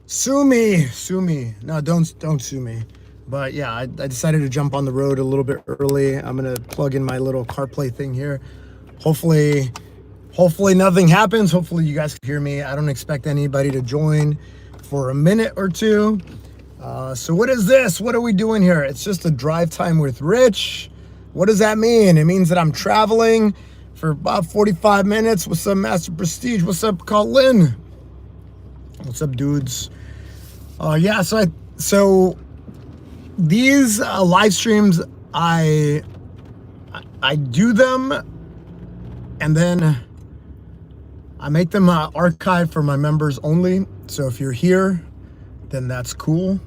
Sue me, sue me. No, don't sue me. But yeah, I decided to jump on the road a little bit early. I'm gonna plug in my little CarPlay thing here. Hopefully, hopefully nothing happens. Hopefully you guys can hear me. I don't expect anybody to join for a minute or two. So what is this? What are we doing here? It's just a drive time with Rich. What does that mean? It means that I'm traveling for about 45 minutes. What's up, Master Prestige? What's up, Colin? What's up, dudes? Yeah, so these live streams, I do them, and then I make them archive for my members only. So if you're here, then that's cool.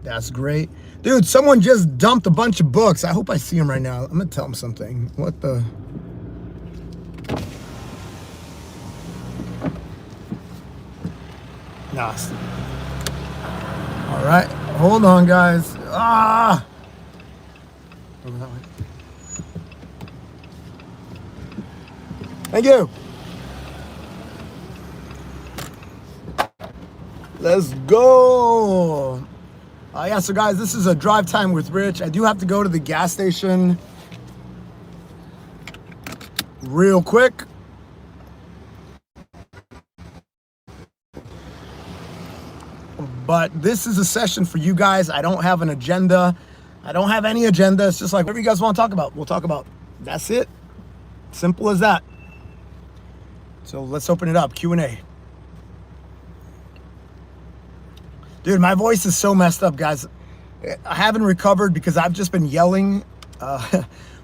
That's great. Dude, someone just dumped a bunch of books. I hope I see him right now. I'm gonna tell him something. What the? Nah. All right, hold on, guys. Over that way. Thank you. Let's go. Yeah, so guys, this is a drive time with Rich. I do have to go to the gas station real quick. But this is a session for you guys. I don't have an agenda. I don't have any agenda. It's just like whatever you guys want to talk about, we'll talk about. That's it. Simple as that. So let's open it up. Q&A. Dude, my voice is so messed up, guys. I haven't recovered because I've just been yelling.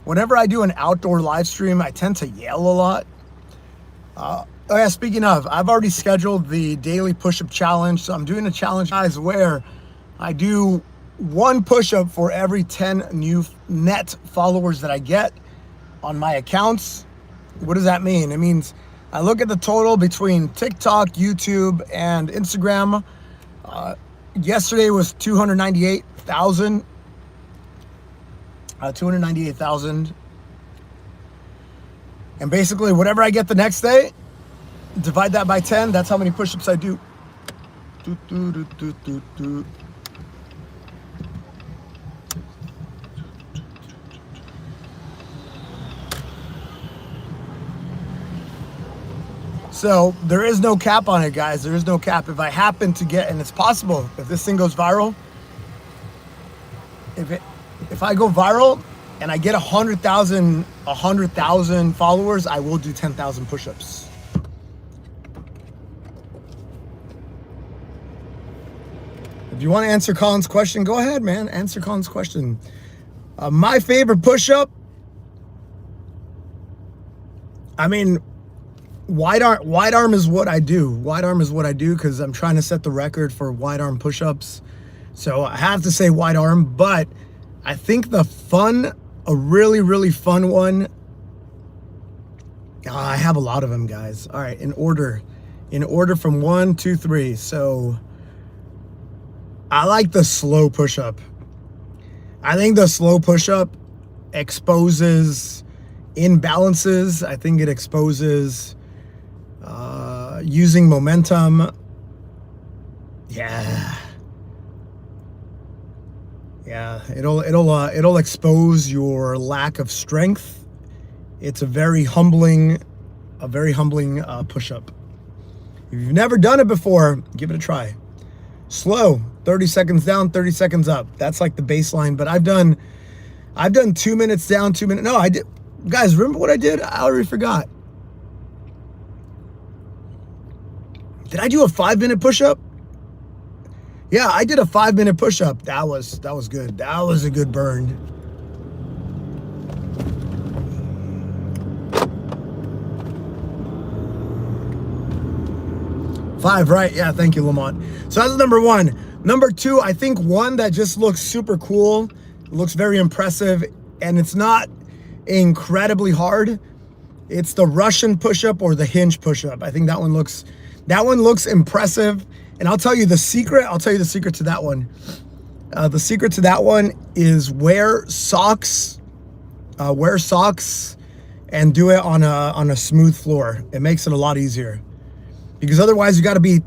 Whenever I do an outdoor live stream, I tend to yell a lot. Oh yeah, speaking of, I've already scheduled the daily push-up challenge. So I'm doing a challenge, guys, where I do one push-up for every 10 new net followers that I get on my accounts. What does that mean? It means I look at the total between TikTok, YouTube, and Instagram. Yesterday was 298,000. 298,000. And basically, whatever I get the next day, divide that by 10. That's how many push-ups I do. So there is no cap on it, guys. There is no cap. If I happen to get, and it's possible, if this thing goes viral, if I go viral and I get 100,000 followers, I will do 10,000 push-ups. If you want to answer Colin's question, go ahead, man. Answer Colin's question. My favorite push-up, I mean, wide arm is what I do. Wide arm is what I do because I'm trying to set the record for wide arm push-ups. So I have to say wide arm, but I think a really, really fun one. I have a lot of them, guys. All right, in order from 1, 2, 3. So I like the slow push-up. I think the slow push-up exposes imbalances. I think it exposes using momentum. Yeah, it'll expose your lack of strength. It's a very humbling push-up. If you've never done it before, give it a try. Slow, 30 seconds down, 30 seconds up. That's like the baseline. But I've done 2 minutes down, 2 minutes. No, I did. Guys, remember what I did? I already forgot. Did I do a 5-minute push-up? Yeah, I did a 5-minute push-up. That was good. That was a good burn. Five, right? Yeah, thank you, Lamont. So that's number 1. Number 2, I think one that just looks super cool, looks very impressive, and it's not incredibly hard. It's the Russian push-up or the hinge push-up. I think that one looks impressive. And I'll tell you the secret to that one. The secret to that one is wear socks and do it on a smooth floor. It makes it a lot easier. because otherwise you got to be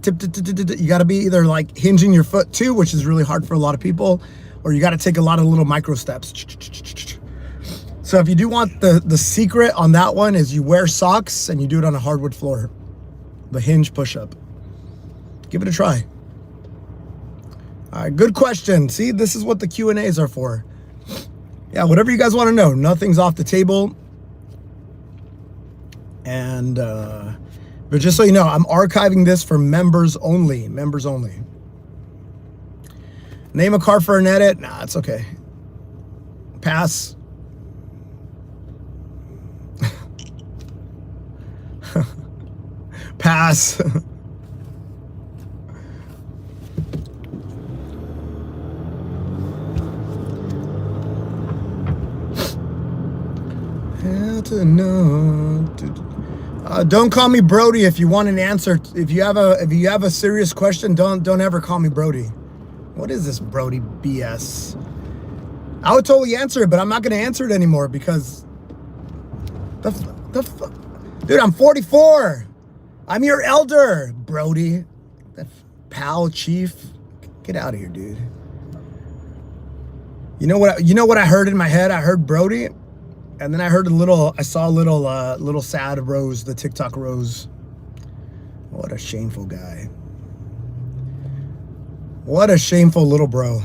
you got to be either like hinging your foot too, which is really hard for a lot of people, or you got to take a lot of little micro steps. So if you do want the secret on that one is you wear socks and you do it on a hardwood floor, the hinge push-up. Give it a try. All right, good question. See, this is what the Q&As are for. Yeah, whatever you guys want to know. Nothing's off the table. And but just so you know, I'm archiving this for members only. Members only. Name a car for an edit. Nah, it's okay. Pass. Pass. Don't call me Brody if you want an answer. If you have a serious question, don't ever call me Brody. What is this Brody BS? I would totally answer it, but I'm not going to answer it anymore because dude, I'm 44. I'm your elder, Brody. Pal, chief, get out of here, dude. You know what I heard in my head? I heard Brody. And then I saw a little sad Rose, the TikTok Rose. What a shameful guy. What a shameful little bro.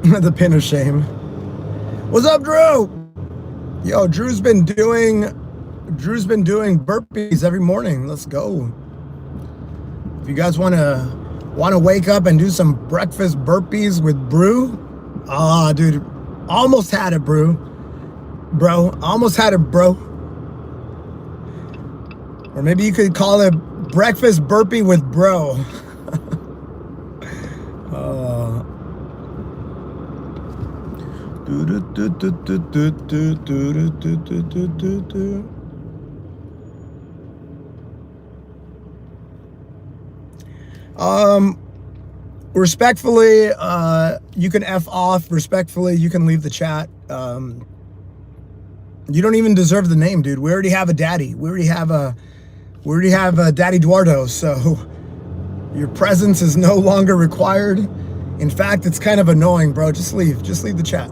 The pin of shame. What's up, Drew? Yo, Drew's been doing burpees every morning. Let's go. If you guys want to wake up and do some breakfast burpees with Brew, dude, almost had it, bro. Almost had it, bro. Or maybe you could call it breakfast burpee with bro. Respectfully, you can F off. Respectfully, you can leave the chat. You don't even deserve the name, dude. We already have a daddy. We already have a Daddy Eduardo. So your presence is no longer required. In fact, it's kind of annoying, bro. Just leave the chat.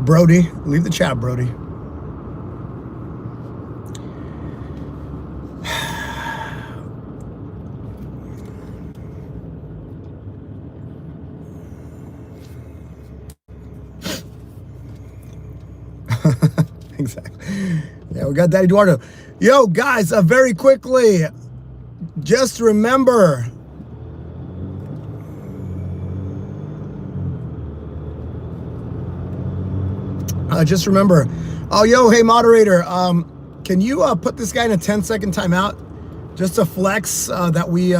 Brody, leave the chat, Brody. Exactly. Yeah, we got Daddy Eduardo. Yo, guys, very quickly, just remember, oh, yo, hey, moderator, can you put this guy in a 10-second timeout just to flex that we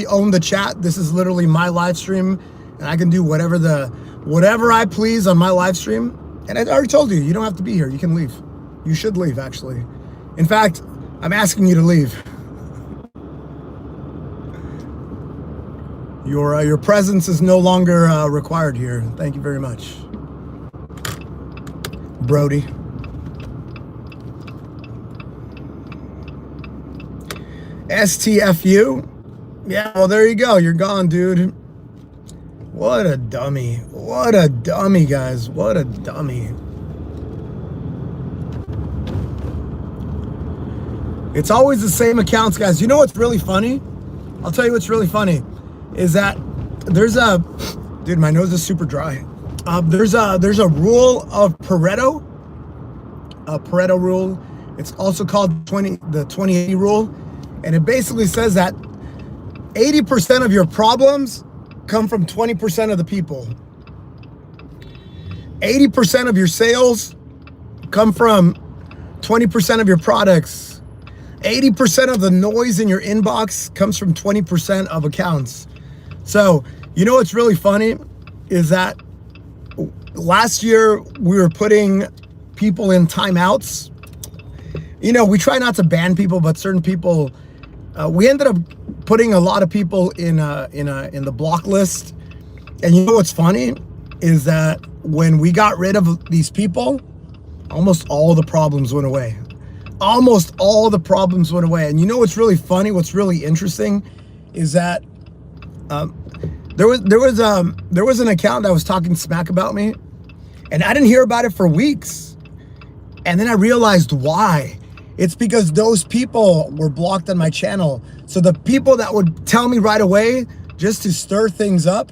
own the chat? This is literally my live stream, and I can do whatever I please on my live stream. And I already told you, you don't have to be here. You can leave. You should leave, actually. In fact, I'm asking you to leave. Your presence is no longer required here. Thank you very much, Brody. STFU. Yeah, well, there you go. You're gone, dude. What a dummy. What a dummy, guys. What a dummy. It's always the same accounts, guys. You know what's really funny? I'll tell you what's really funny is that there's a, dude, my nose is super dry. There's a rule of Pareto, a Pareto rule. It's also called the 20-80 rule. And it basically says that 80% of your problems come from 20% of the people. 80% of your sales come from 20% of your products. 80% of the noise in your inbox comes from 20% of accounts. So, you know what's really funny is that last year we were putting people in timeouts. You know, we try not to ban people, but certain people, we ended up putting a lot of people in the block list. And you know what's funny is that when we got rid of these people, almost all the problems went away. Almost all the problems went away. And you know what's really funny, what's really interesting is that there was an account that was talking smack about me, and I didn't hear about it for weeks. And then I realized why. It's because those people were blocked on my channel. So the people that would tell me right away just to stir things up,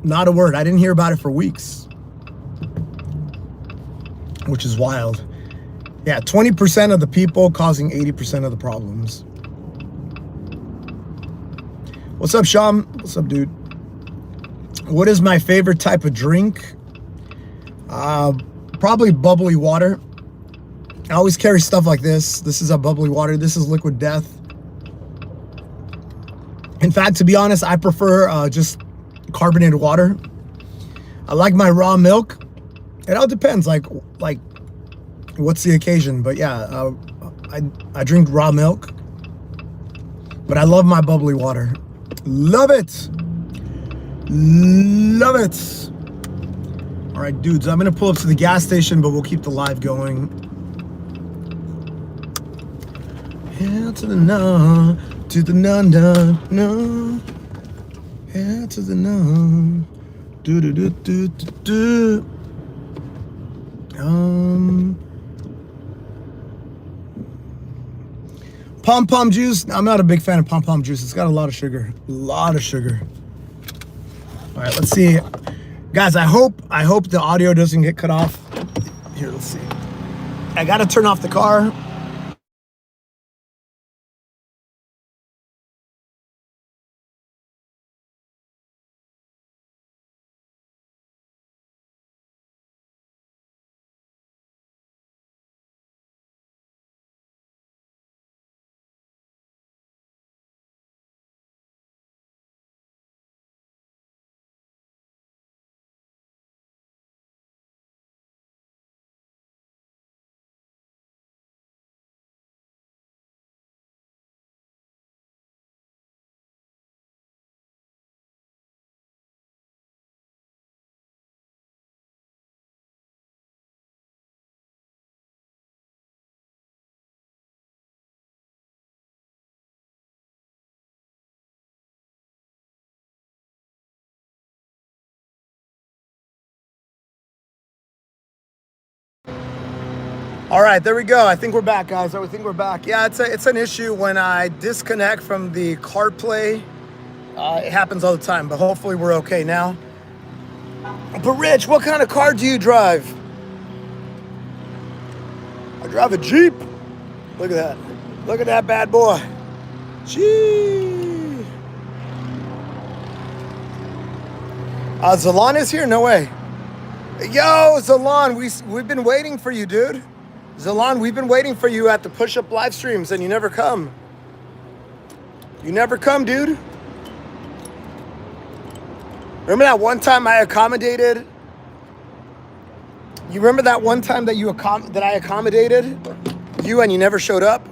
not a word. I didn't hear about it for weeks, which is wild. Yeah, 20% of the people causing 80% of the problems. What's up, Sham? What's up, dude? What is my favorite type of drink? Probably bubbly water. I always carry stuff like this. This is a bubbly water. This is Liquid Death. In fact, to be honest, I prefer just carbonated water. I like my raw milk. It all depends, like what's the occasion. But yeah, I drink raw milk. But I love my bubbly water. Love it. Love it. All right, dudes, I'm gonna pull up to the gas station, but we'll keep the live going. Yeah, to the no, to the no, no, no. Yeah, to the no. Do do do do do do. Pom-pom juice. I'm not a big fan of pom-pom juice. It's got a lot of sugar. A lot of sugar. All right, let's see. Guys, I hope the audio doesn't get cut off. Here, let's see. I gotta turn off the car. All right, there we go. I think we're back, guys. I think we're back. Yeah, it's an issue when I disconnect from the CarPlay. It happens all the time, but hopefully we're okay now. But Rich, what kind of car do you drive? I drive a Jeep. Look at that. Look at that bad boy. Gee. Zalon is here? No way. Yo, Zalon, we've been waiting for you, dude. Zalon, we've been waiting for you at the push-up live streams, and you never come. You never come, dude. Remember that one time I accommodated? You remember that one time that I accommodated you and you never showed up?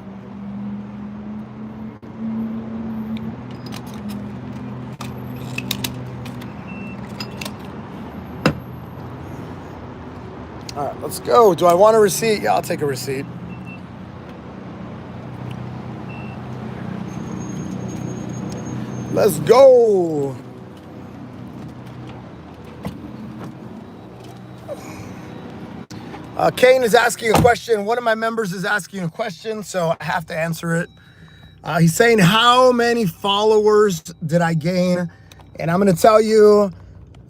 All right, let's go. Do I want a receipt? Yeah, I'll take a receipt. Let's go. Kane is asking a question. One of my members is asking a question, so I have to answer it. He's saying, how many followers did I gain? And I'm going to tell you,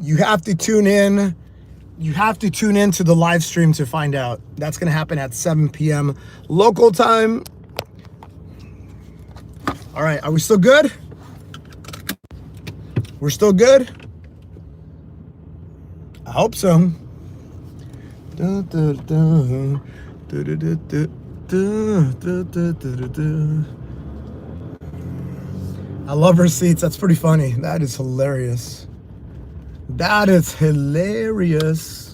you have to tune in. You have to tune in to the live stream to find out. That's going to happen at 7 p.m. local time. All right, are we still good? We're still good? I hope so. I love receipts. That's pretty funny. That is hilarious. That is hilarious.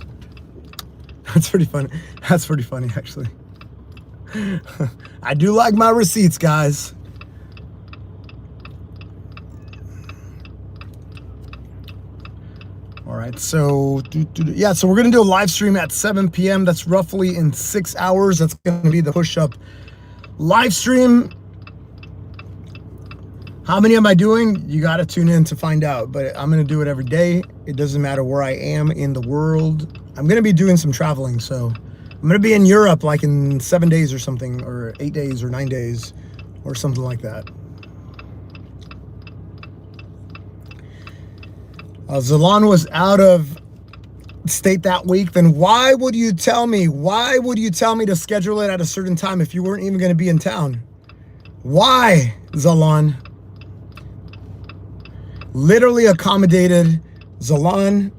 That's pretty funny. That's pretty funny, actually. I do like my receipts, guys. All right, so yeah, so we're gonna do a live stream at 7 p.m. That's roughly in 6 hours. That's gonna be the push-up live stream. How many am I doing? You got to tune in to find out, but I'm gonna do it every day. It doesn't matter where I am in the world. I'm gonna be doing some traveling, so I'm gonna be in Europe like in 7 days or something, or 8 days or 9 days or something like that. Zalon was out of state that week. Then why would you tell me? Why would you tell me to schedule it at a certain time if you weren't even going to be in town? Why, Zalon? Literally accommodated Zalon.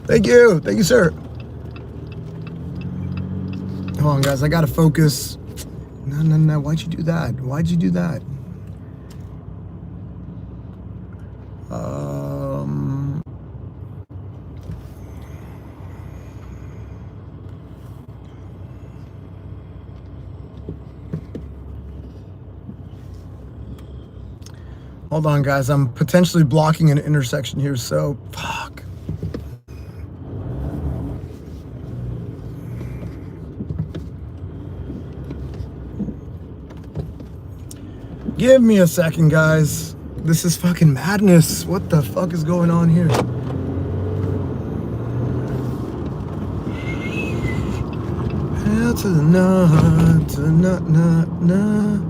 Thank you, sir. Hold on, guys. I gotta focus. No. Why'd you do that? Why'd you do that? Hold on, guys. I'm potentially blocking an intersection here, so fuck. Give me a second, guys. This is fucking madness. What the fuck is going on here? Hell to the nut, to the nut.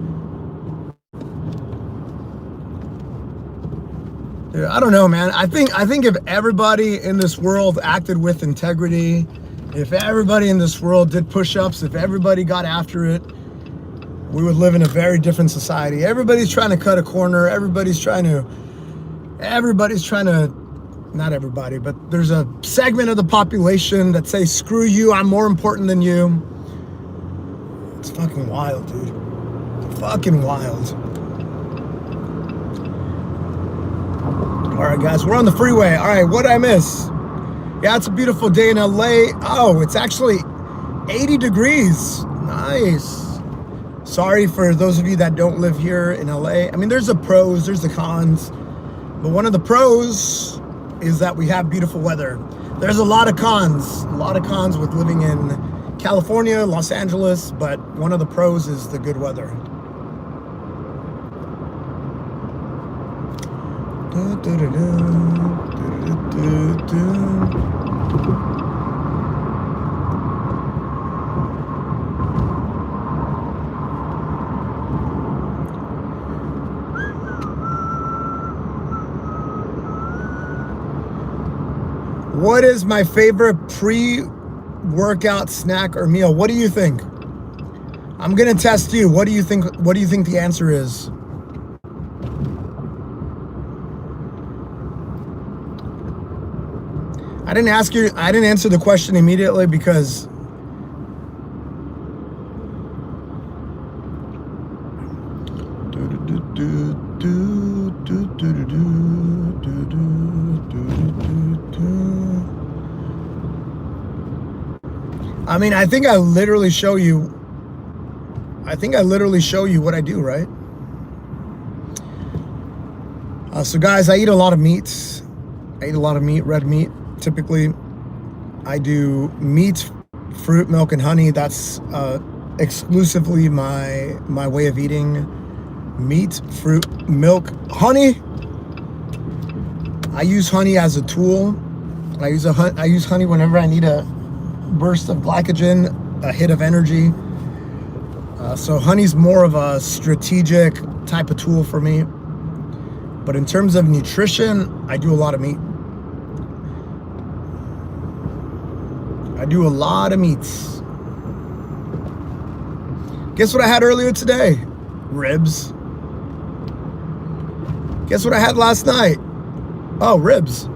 Yeah, I don't know, man. I think if everybody in this world acted with integrity, if everybody in this world did push-ups, if everybody got after it, we would live in a very different society. Everybody's trying to cut a corner. Everybody's trying to, not everybody, but there's a segment of the population that say, screw you, I'm more important than you. It's fucking wild, dude. Fucking wild. All right, guys, we're on the freeway. All right, what did I miss? Yeah, it's a beautiful day in LA. Oh, it's actually 80 degrees. Nice. Sorry for those of you that don't live here in LA. I mean, there's the pros, there's the cons. But one of the pros is that we have beautiful weather. There's a lot of cons with living in California, Los Angeles, but one of the pros is the good weather. What is my favorite pre-workout snack or meal? What do you think? I'm gonna test you. What do you think the answer is? I didn't answer the question immediately because I mean, I think I literally show you what I do, right? So guys, I eat a lot of meats. I eat a lot of meat, red meat. Typically, I do meat, fruit, milk, and honey. That's exclusively my way of eating. Meat, fruit, milk, honey. I use honey as a tool. I use honey whenever I need a burst of glycogen, a hit of energy. So honey's more of a strategic type of tool for me. But in terms of nutrition, I do a lot of meat. I do a lot of meats. Guess what I had earlier today? Ribs. Guess what I had last night? Oh, ribs.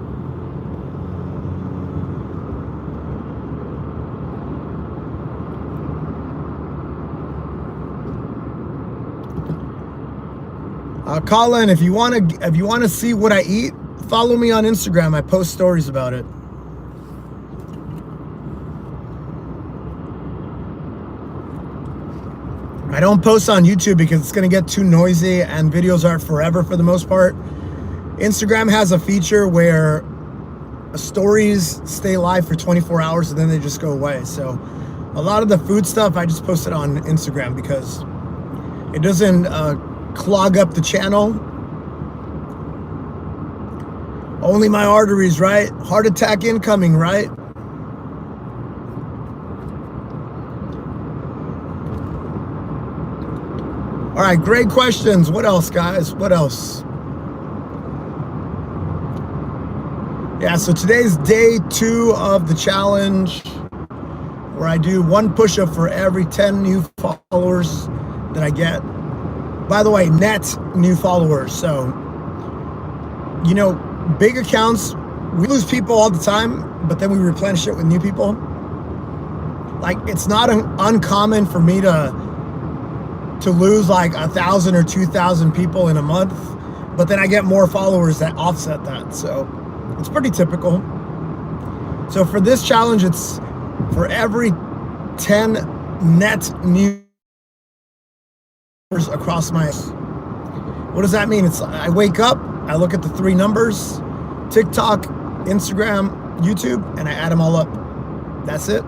Colin, if you want to see what I eat, follow me on Instagram. I post stories about it. I don't post on YouTube because it's going to get too noisy and videos aren't forever for the most part. Instagram has a feature where stories stay live for 24 hours and then they just go away. So a lot of the food stuff I just post it on Instagram because it doesn't clog up the channel. Only my arteries, right? Heart attack incoming, right? All right, great questions. What else, guys? What else? Yeah, so today's day 2 of the challenge where I do 1 push-up for every 10 new followers that I get. By the way, net new followers. So, you know, big accounts, we lose people all the time, but then we replenish it with new people. Like, it's not uncommon for me to lose like 1,000 or 2,000 people in a month, but then I get more followers that offset that. So it's pretty typical. So for this challenge, it's for every 10 net new across my, what does that mean? It's I wake up, I look at the 3 numbers, TikTok, Instagram, YouTube, and I add them all up. That's it.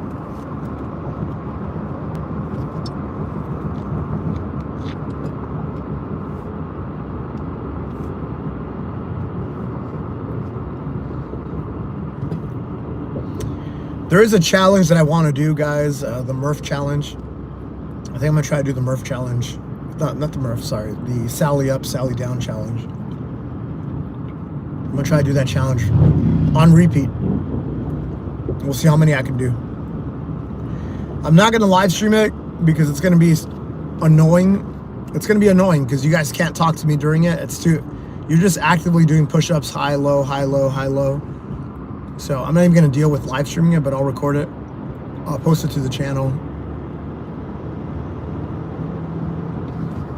There is a challenge that I want to do, guys, the Murph challenge. I think I'm going to try to do the Murph challenge. Not the Murph, sorry. The Sally Up, Sally Down challenge. I'm going to try to do that challenge on repeat. We'll see how many I can do. I'm not going to live stream it because it's going to be annoying. It's going to be annoying because you guys can't talk to me during it. You're just actively doing push-ups, high, low, high, low, high, low. So I'm not even going to deal with live streaming it, but I'll record it. I'll post it to the channel.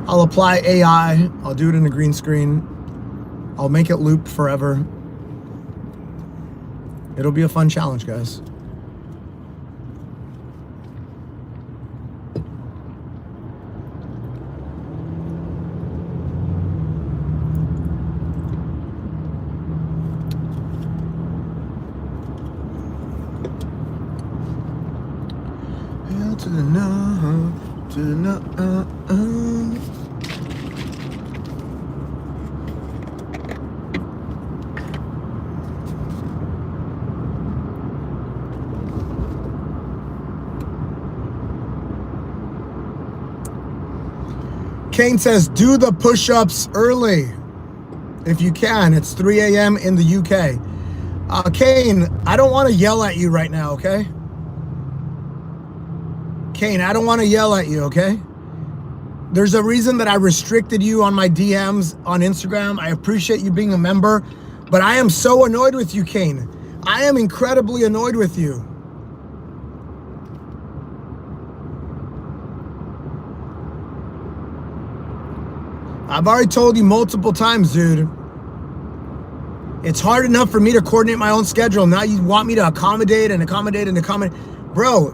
I'll apply AI. I'll do it in a green screen. I'll make it loop forever. It'll be a fun challenge, guys. To the no, to the no. Kane says, do the push-ups early if you can. It's 3 a.m. in the UK. Kane, I don't want to yell at you right now, okay? Kane, I don't want to yell at you, okay? There's a reason that I restricted you on my DMs on Instagram. I appreciate you being a member, but I am so annoyed with you, Kane. I am incredibly annoyed with you. I've already told you multiple times, dude. It's hard enough for me to coordinate my own schedule. Now you want me to accommodate. Bro,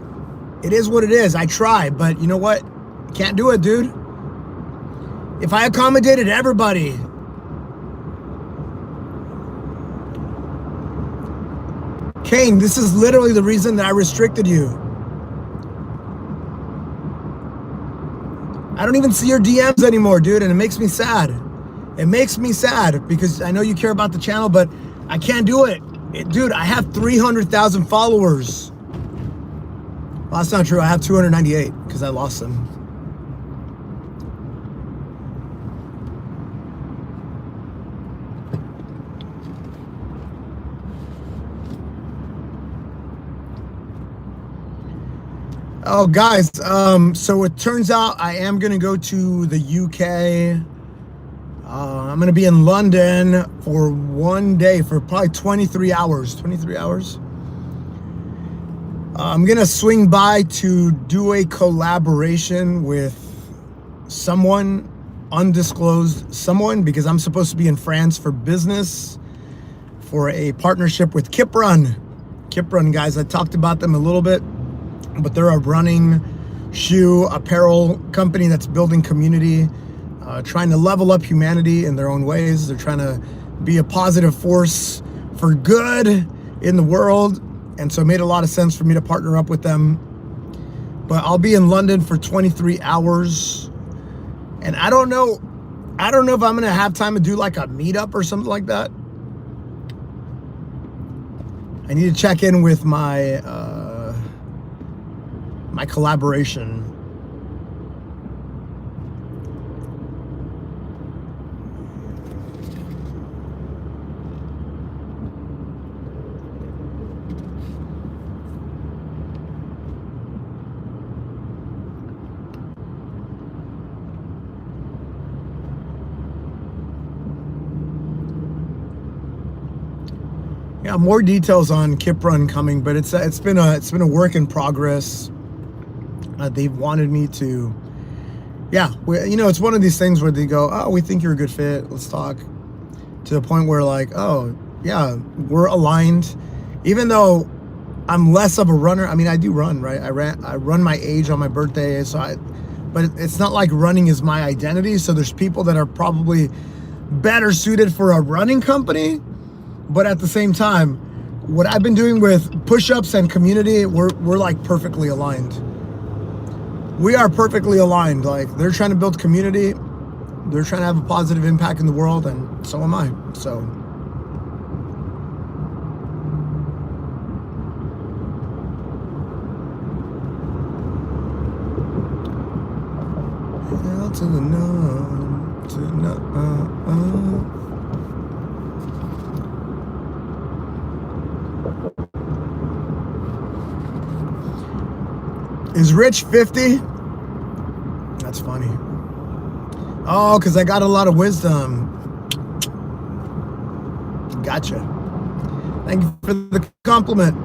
it is what it is. I try, but you know what? Can't do it, dude. If I accommodated everybody, Kane, this is literally the reason that I restricted you. I don't even see your DMs anymore, dude, and it makes me sad. It makes me sad because I know you care about the channel, but I can't do it. Dude, I have 300,000 followers. Well, that's not true. I have 298 because I lost them. Oh, guys, so it turns out I am going to go to the UK. I'm going to be in London for 1 day, for probably 23 hours. 23 hours. I'm going to swing by to do a collaboration with someone undisclosed someone because I'm supposed to be in France for business for a partnership with Kiprun. Kiprun, guys, I talked about them a little bit, but they're a running shoe apparel company that's building community, trying to level up humanity in their own ways. They're trying to be a positive force for good in the world. And so it made a lot of sense for me to partner up with them. But I'll be in London for 23 hours. And I don't know if I'm going to have time to do like a meetup or something like that. I need to check in with my my collaboration. Yeah, more details on Kiprun coming, but it's been a work in progress. They've wanted me to, it's one of these things where they go, oh, we think you're a good fit, let's talk, to the point where like, oh yeah, we're aligned. Even though I'm less of a runner, I mean, I do run, right? I run my age on my birthday, but it's not like running is my identity. So there's people that are probably better suited for a running company. But at the same time, what I've been doing with push-ups and community, we're like perfectly aligned. We are perfectly aligned. Like, they're trying to build community, they're trying to have a positive impact in the world, and so am I. So to the no, to the no, Is Rich 50? That's funny. Oh, because I got a lot of wisdom. Gotcha. Thank you for the compliment.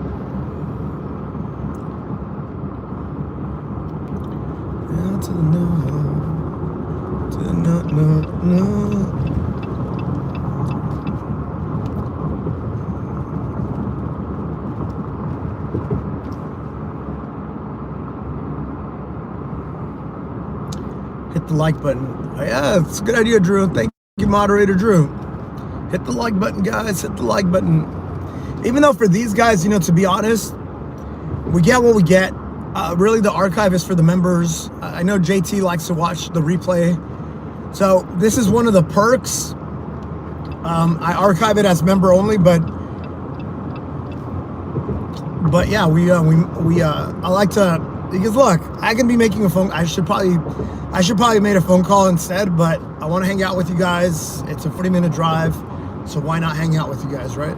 Yeah, to the no. To the no. Hit the like button. Oh, yeah, it's a good idea, Drew. Thank you, moderator Drew. Hit the like button, guys. Hit the like button. Even though for these guys, to be honest, we get what we get. Really, the archive is for the members. I know JT likes to watch the replay. So this is one of the perks. I archive it as member only, but yeah, I like to, because look, I can be making a phone. I should probably have made a phone call instead, but I want to hang out with you guys. It's a 40-minute drive, so why not hang out with you guys, right?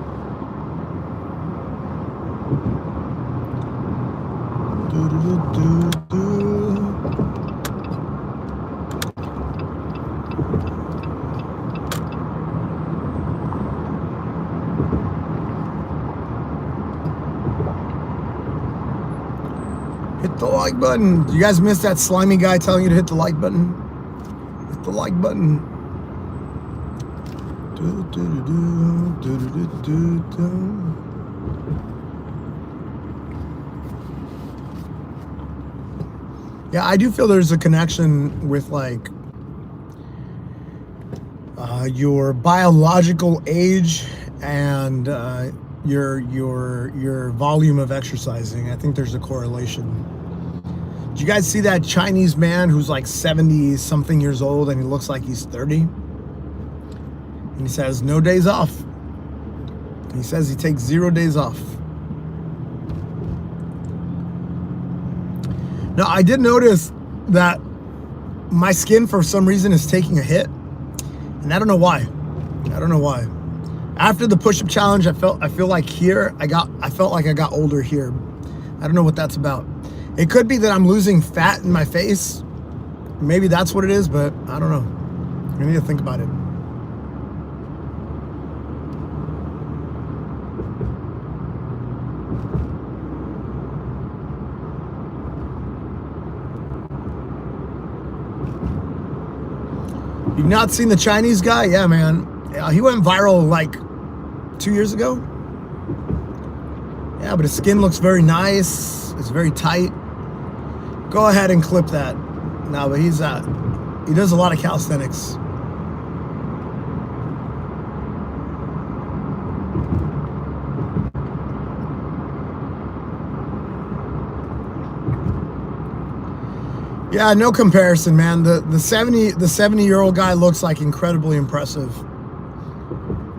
Hit the like button. You guys missed that slimy guy telling you to hit the like button? Hit the like button. Yeah, I do feel there's a connection with like your biological age and your volume of exercising. I think there's a correlation. Did you guys see that Chinese man who's like 70 something years old and he looks like he's 30? And he says no days off. He says he takes 0 days off. Now, I did notice that my skin for some reason is taking a hit, and I don't know why. After the push-up challenge, I feel like here I felt like I got older here. I don't know what that's about. It could be that I'm losing fat in my face. Maybe that's what it is, but I don't know. I need to think about it. You've not seen the Chinese guy? Yeah, man. He went viral like 2 years ago. Yeah, but his skin looks very nice. It's very tight. Go ahead and clip that. No, but he does a lot of calisthenics. Yeah, no comparison, man. The 70-year-old guy looks like incredibly impressive.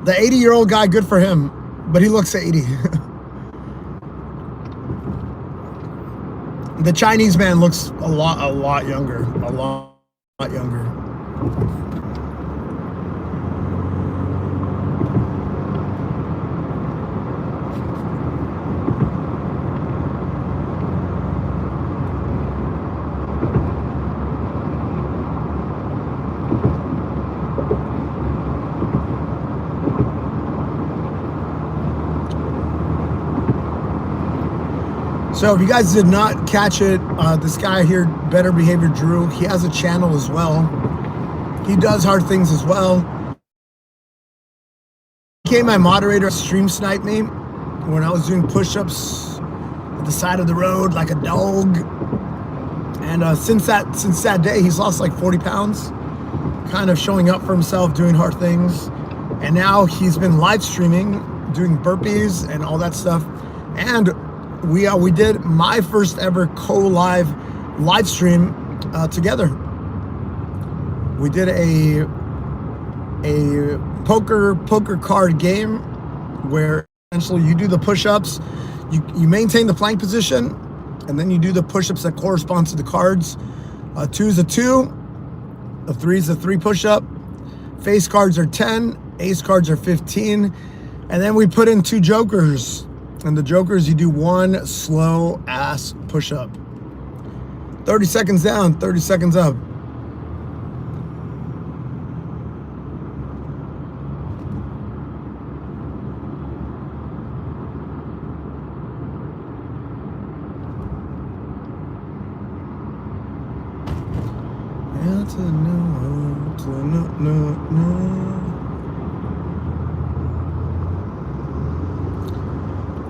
The 80-year-old guy, good for him, but he looks 80. The Chinese man looks a lot younger. A lot younger. So if you guys did not catch it, this guy here, Better Behavior Drew, he has a channel as well. He does hard things as well. He became my moderator, stream sniped me when I was doing push-ups at the side of the road like a dog. And since that day, he's lost like 40 pounds, kind of showing up for himself, doing hard things. And now he's been live streaming, doing burpees and all that stuff. And we did my first ever live stream together. We did a poker card game where essentially you do the push-ups, you maintain the plank position, and then you do the push-ups that correspond to the cards. 2 is a 2, a 3 is a 3 push-up, face cards are 10, ace cards are 15, and then we put in 2 jokers. And the jokers, you do 1 slow ass push-up. 30 seconds down, 30 seconds up.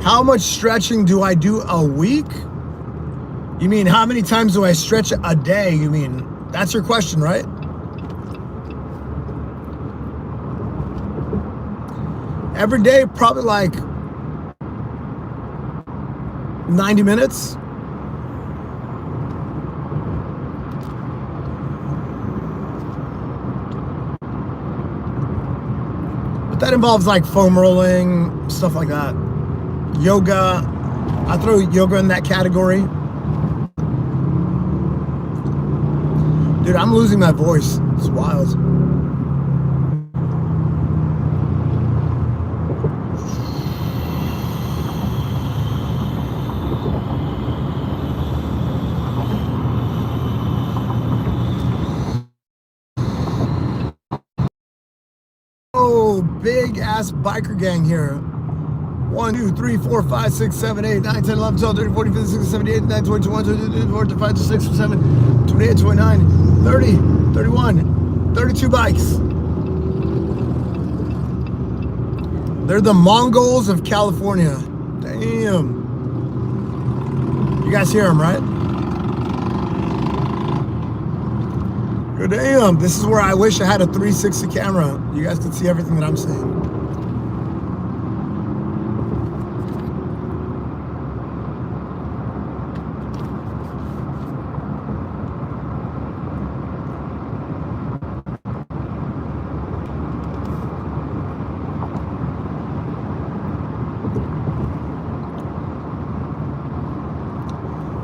How much stretching do I do a week? You mean how many times do I stretch a day? You mean, that's your question, right? Every day, probably like 90 minutes. But that involves like foam rolling, stuff like that. Yoga, I throw yoga in that category. Dude, I'm losing my voice. It's wild. Oh, big ass biker gang here. 1, 2, 3, 4, 5, 6, 7, 8, 9, 10, 11, 12, 13, 14, 15, 16, 17, 18, 19, 20, 21, 22, 23, 24, 25, 26, 27, 28, 29, 30, 31, 32 bikes. They're the Mongols of California. Damn. You guys hear them, right? Good damn. This is where I wish I had a 360 camera. You guys could see everything that I'm saying.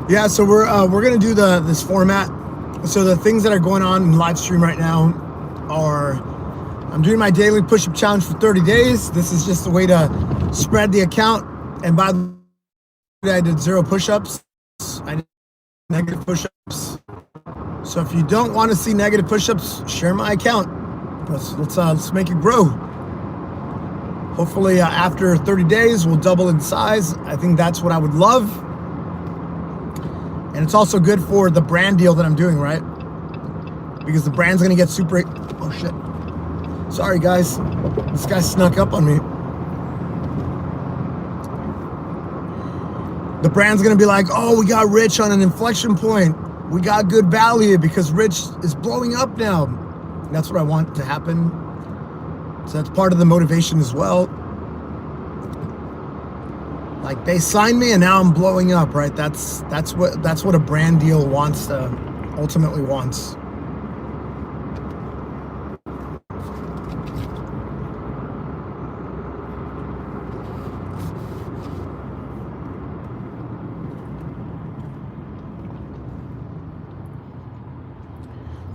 Yeah, so we're gonna do this format. So the things that are going on in live stream right now are, I'm doing my daily push-up challenge for 30 days. This is just a way to spread the account. And by the way, I did 0 push-ups. I did negative push-ups. So if you don't want to see negative push-ups, share my account. Let's make it grow. Hopefully after 30 days, we'll double in size. I think that's what I would love. And it's also good for the brand deal that I'm doing, right? because the brand's gonna get super. Oh shit! Sorry guys, this guy snuck up on me. The brand's gonna be like, oh, we got Rich on an inflection point. We got good value because Rich is blowing up now. And that's what I want to happen. So that's part of the motivation as well. Like they signed me and now I'm blowing up, right? That's what a brand deal wants to ultimately wants.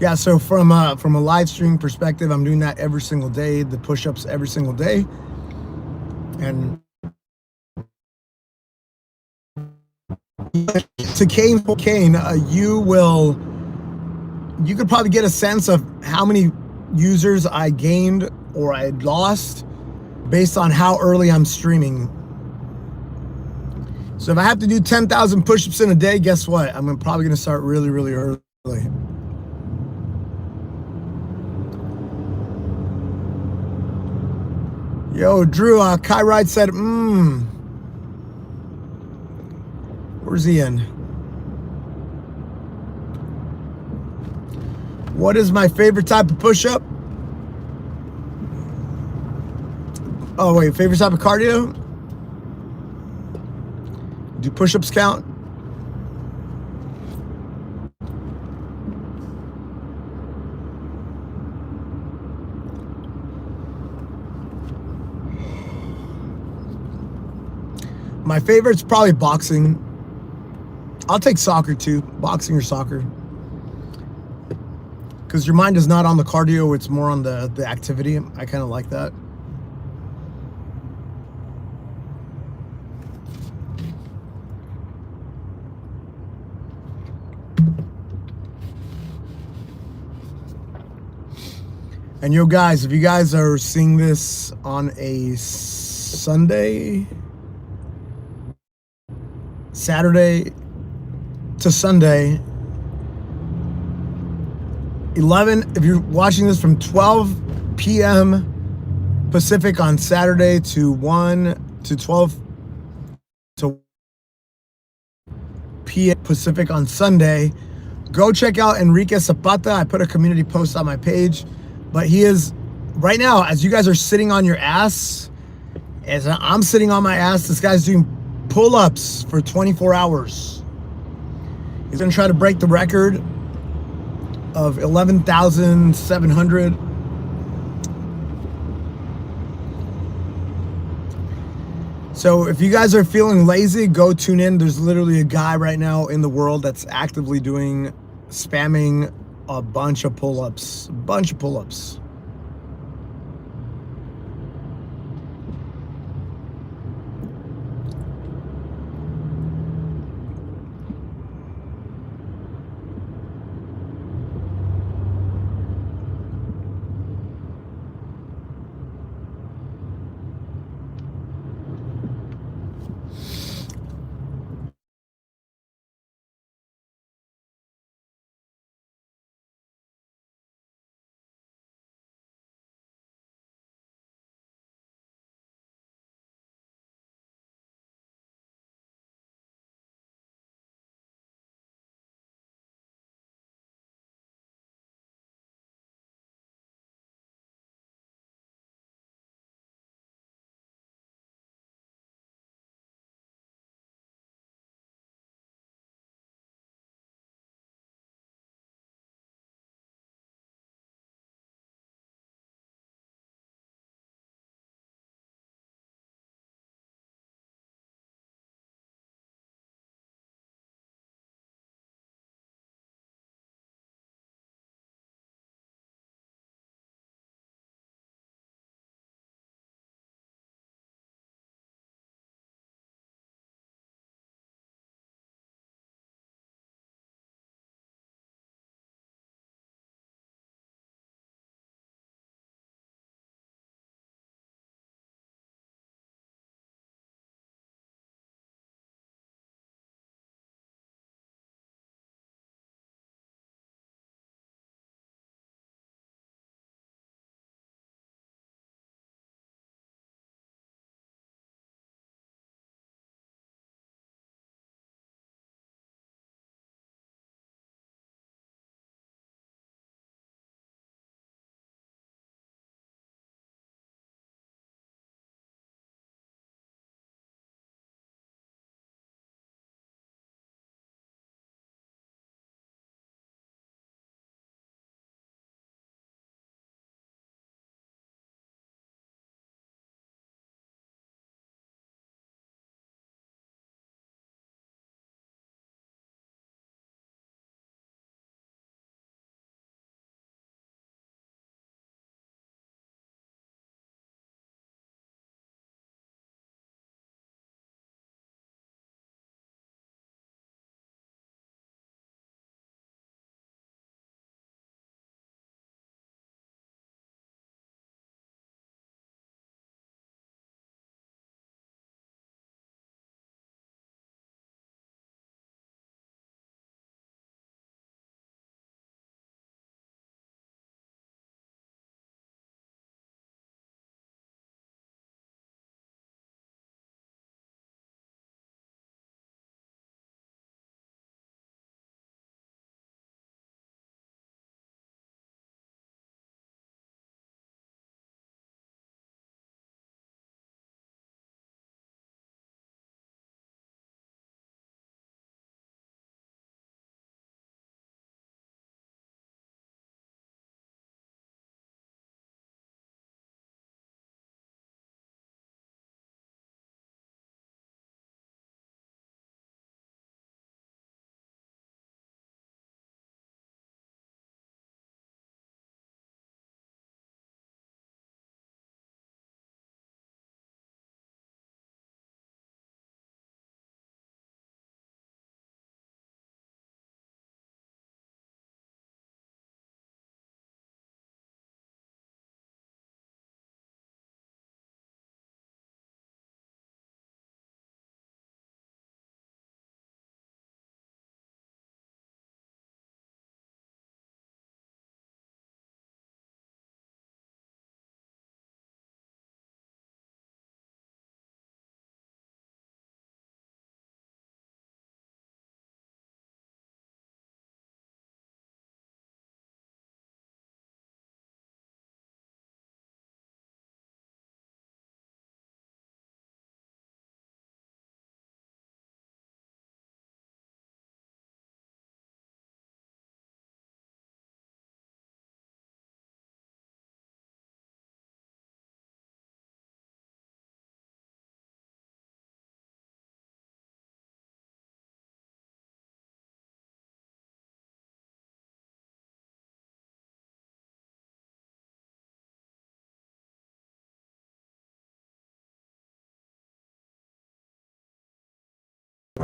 Yeah, so from a live stream perspective, I'm doing that every single day, the push-ups every single day. And to Kane, you could probably get a sense of how many users I gained or I lost based on how early I'm streaming. So if I have to do 10,000 push-ups in a day, guess what? I'm probably gonna start really, really early. Yo, Drew, Kai Ride said, where's he in? What is my favorite type of push-up? Oh, wait, favorite type of cardio? Do push-ups count? My favorite's probably boxing. I'll take soccer too, boxing or soccer. Because your mind is not on the cardio, it's more on the activity. I kind of like that. And yo guys, if you guys are seeing this on a Saturday to Sunday, 11, if you're watching this from 12 p.m. Pacific on Saturday to 1 to 12 to p.m. Pacific on Sunday, go check out Enrique Zapata. I put a community post on my page, but he is right now, as you guys are sitting on your ass, as I'm sitting on my ass, this guy's doing pull-ups for 24 hours. He's gonna try to break the record of 11,700. So if you guys are feeling lazy, go tune in. There's literally a guy right now in the world that's actively spamming a bunch of pull-ups.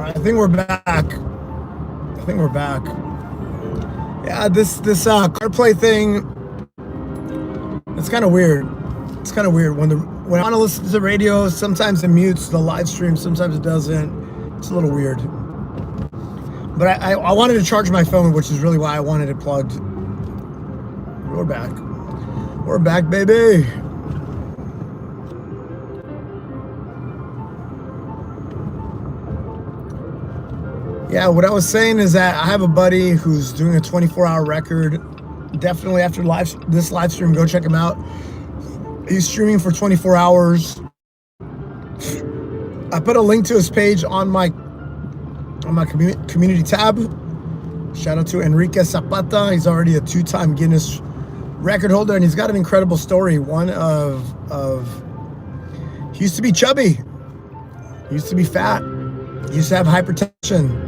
right, I think we're back. I think we're back. Yeah, this CarPlay thing, it's kind of weird. It's kind of weird when I want to listen to the radio, sometimes it mutes the live stream, sometimes it doesn't. It's a little weird. But I wanted to charge my phone, which is really why I wanted it plugged. We're back. We're back, baby. Yeah, what I was saying is that I have a buddy who's doing a 24-hour record. Definitely after this live stream, go check him out. He's streaming for 24 hours. I put a link to his page on my community tab. Shout out to Enrique Zapata. He's already a 2-time Guinness record holder, and he's got an incredible story. One of he used to be chubby. He used to be fat. He used to have hypertension.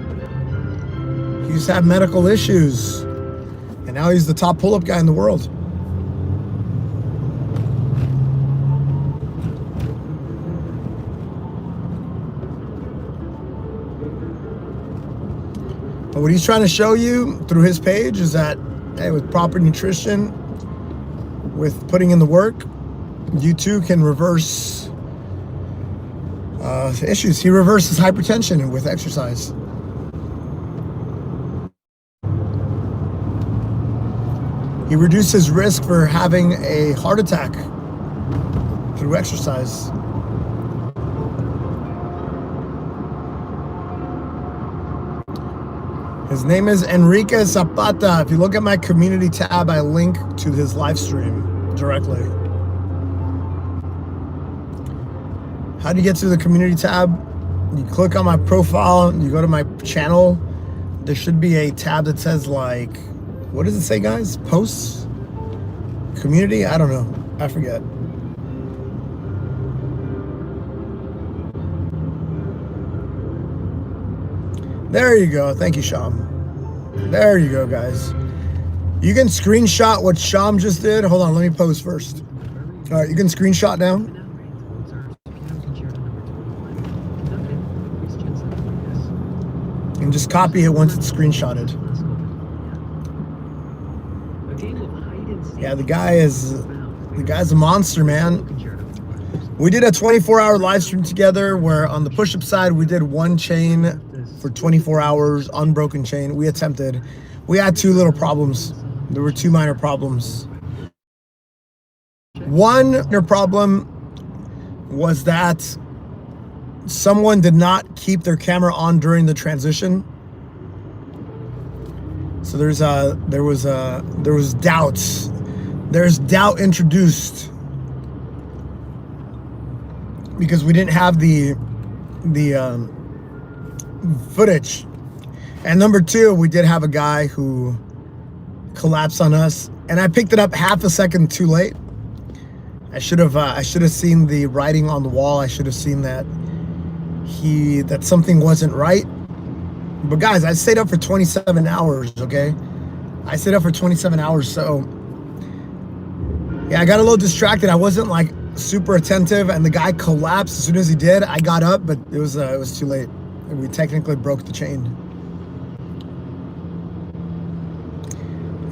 He used to have medical issues. And now he's the top pull-up guy in the world. But what he's trying to show you through his page is that, hey, with proper nutrition, with putting in the work, you too can reverse issues. He reverses hypertension with exercise. He reduces risk for having a heart attack through exercise. His name is Enrique Zapata. If you look at my community tab, I link to his live stream directly. How do you get to the community tab? You click on my profile, you go to my channel. There should be a tab that says, like, what does it say, guys? Posts? Community? I don't know. I forget. There you go. Thank you, Sham. There you go, guys. You can screenshot what Sham just did. Hold on, let me post first. All right, you can screenshot now. And just copy it once it's screenshotted. Yeah, the guy's a monster, man. We did a 24-hour live stream together where on the push-up side, we did one chain for 24 hours, unbroken chain. We attempted. We had 2 little problems. There were 2 minor problems. One minor problem was that someone did not keep their camera on during the transition. So there was doubts. There's doubt introduced because we didn't have the footage. And number 2, we did have a guy who collapsed on us, and I picked it up half a second too late. I should have seen the writing on the wall. I should have seen that something wasn't right. But guys, I stayed up for 27 hours, okay? I stayed up for 27 hours, so yeah, I got a little distracted. I wasn't like super attentive, and the guy collapsed as soon as he did. I got up, but it was too late. We technically broke the chain.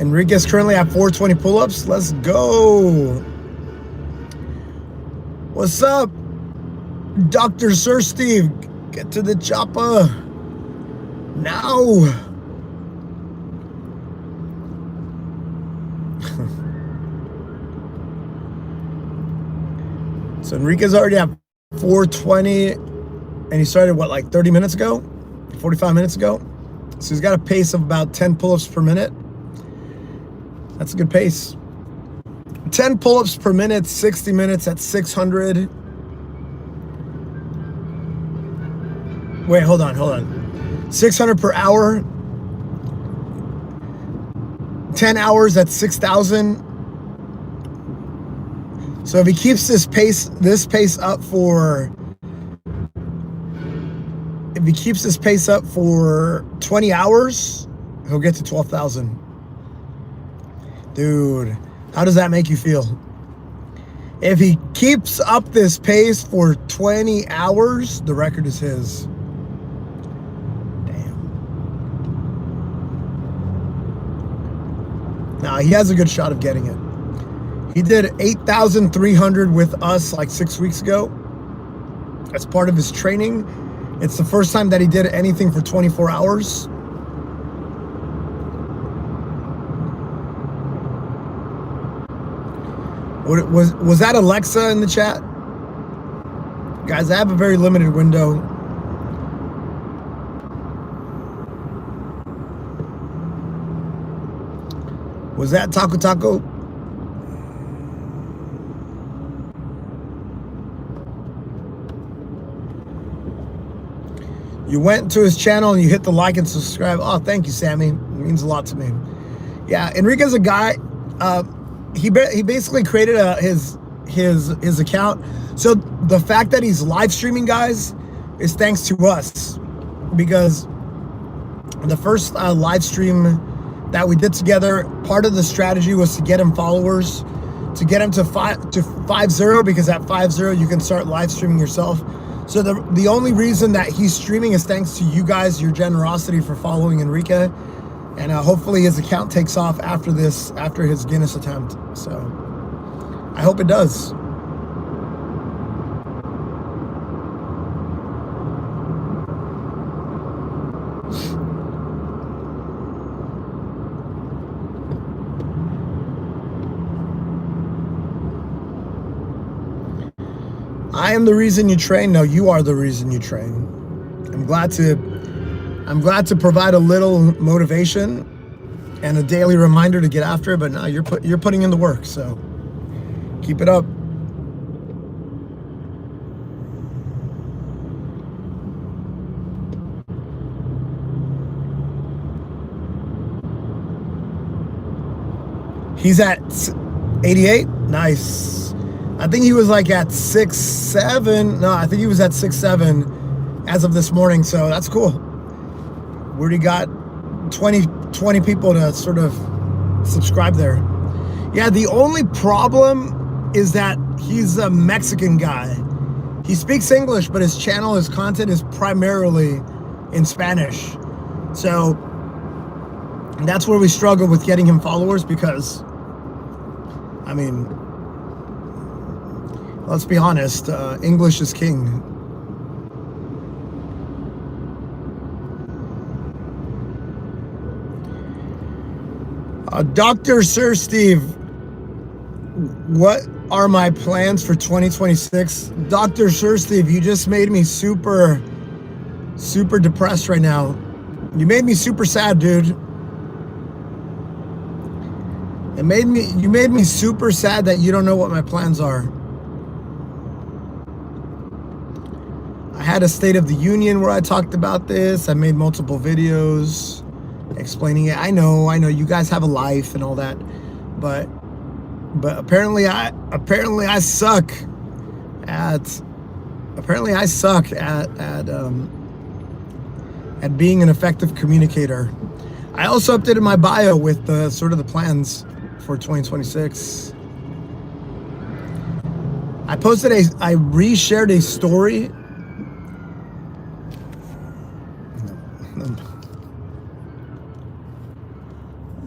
Enrique's currently at 420 pull-ups. Let's go. What's up, Dr. Sir Steve? Get to the chopper now. So Enrique's already at 420, and he started, what, like 30 minutes ago? 45 minutes ago? So he's got a pace of about 10 pull-ups per minute. That's a good pace. 10 pull-ups per minute, 60 minutes at 600. Wait, hold on. 600 per hour. 10 hours at 6,000. So if he keeps this pace up for 20 hours, he'll get to 12,000. Dude, how does that make you feel? If he keeps up this pace for 20 hours, the record is his. he has a good shot of getting it. He did 8,300 with us like 6 weeks ago as part of his training. It's the first time that he did anything for 24 hours. Was that Alexa in the chat? Guys, I have a very limited window. Was that Taco Taco? You went to his channel and you hit the like and subscribe. Oh, thank you, Sammy. It means a lot to me. Yeah, Enrique's a guy. He basically created his account. So the fact that he's live streaming, guys, is thanks to us, because the first live stream that we did together, part of the strategy was to get him followers, to get him to 50, because at 50 you can start live streaming yourself. So the only reason that he's streaming is thanks to you guys, your generosity for following Enrique. And hopefully his account takes off after his Guinness attempt. So I hope it does. I am the reason you train. No, you are the reason you train. I'm glad to provide a little motivation and a daily reminder to get after it, but no, you're putting in the work, so keep it up. He's at 88. Nice. I think he was like at 6'7". No, I think he was at 6'7" as of this morning, so that's cool. We already got 20 people to sort of subscribe there. Yeah, the only problem is that he's a Mexican guy. He speaks English, but his content is primarily in Spanish. So that's where we struggle with getting him followers, because, I mean, let's be honest, English is king. Dr. Sir Steve, what are my plans for 2026? Dr. Sir Steve, you just made me super depressed right now. You made me super sad, dude. You made me super sad that you don't know what my plans are. I had a State of the Union where I talked about this. I made multiple videos explaining it. I know you guys have a life and all that, but apparently I suck at being an effective communicator. I also updated my bio with the sort of the plans for 2026. I reshared a story.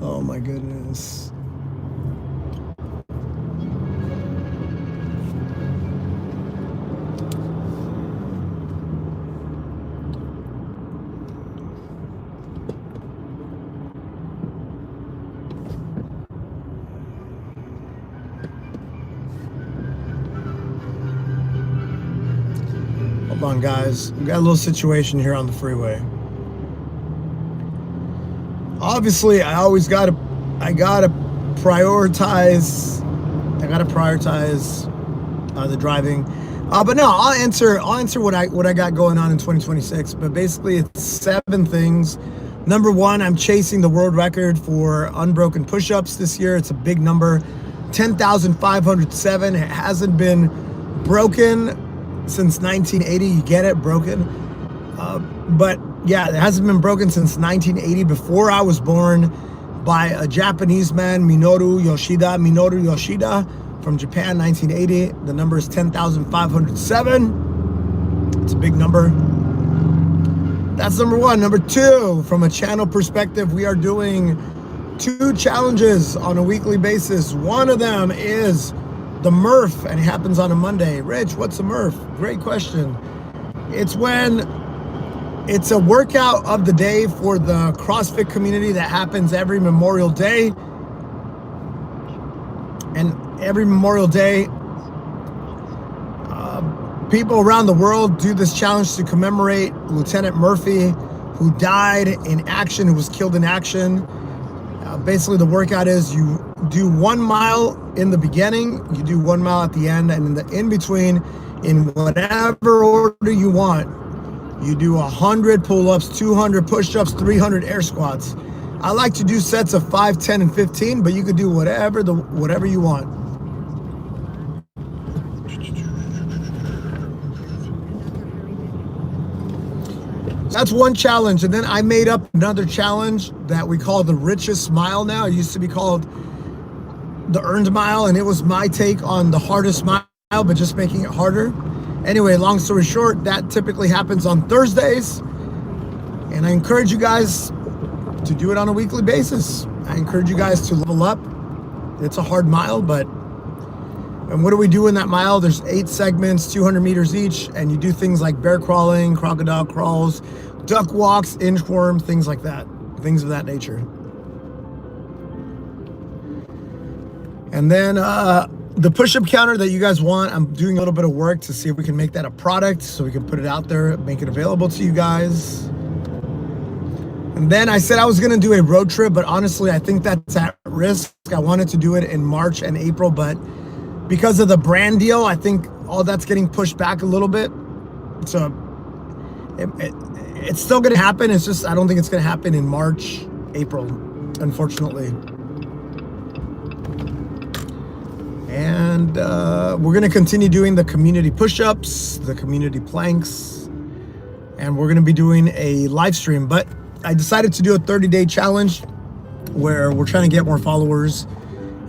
Oh my goodness. Hold on, guys. We got a little situation here on the freeway. Obviously, I gotta prioritize the driving. But no, I'll answer what I got going on in 2026. But basically, it's 7 things. Number 1, I'm chasing the world record for unbroken push-ups this year. It's a big number, 10,507. It hasn't been broken since 1980. You get it, broken. But yeah, it hasn't been broken since 1980, before I was born, by a Japanese man, Minoru Yoshida from Japan, 1980. The number is 10,507. It's a big number. That's number 1. Number 2, from a channel perspective, we are doing 2 challenges on a weekly basis. One of them is the Murph, and it happens on a Monday. Rich, what's a Murph? Great question. It's a workout of the day for the CrossFit community that happens every Memorial Day. And every Memorial Day, people around the world do this challenge to commemorate Lieutenant Murphy, who died in action, who was killed in action. Basically, the workout is you do 1 mile in the beginning, you do 1 mile at the end, and in between, in whatever order you want, you do 100 pull-ups, 200 push-ups, 300 air squats. I like to do sets of 5, 10, and 15, but you could do whatever you want. That's one challenge. And then I made up another challenge that we call the Richest Mile now. It used to be called the Earned Mile, and it was my take on the hardest mile, but just making it harder. Anyway, long story short, that typically happens on Thursdays. And I encourage you guys to do it on a weekly basis. I encourage you guys to level up. It's a hard mile, and what do we do in that mile? There's 8 segments, 200 meters each, and you do things like bear crawling, crocodile crawls, duck walks, inchworm, things like that, things of that nature. And then the push-up counter that you guys want, I'm doing a little bit of work to see if we can make that a product so we can put it out there, make it available to you guys. And then I said I was gonna do a road trip, but honestly, I think that's at risk. I wanted to do it in March and April, but because of the brand deal, I think all that's getting pushed back a little bit. So it's still gonna happen. It's just, I don't think it's gonna happen in March, April, unfortunately. And we're gonna continue doing the community push-ups, the community planks, and we're gonna be doing a live stream. But I decided to do a 30-day challenge where we're trying to get more followers.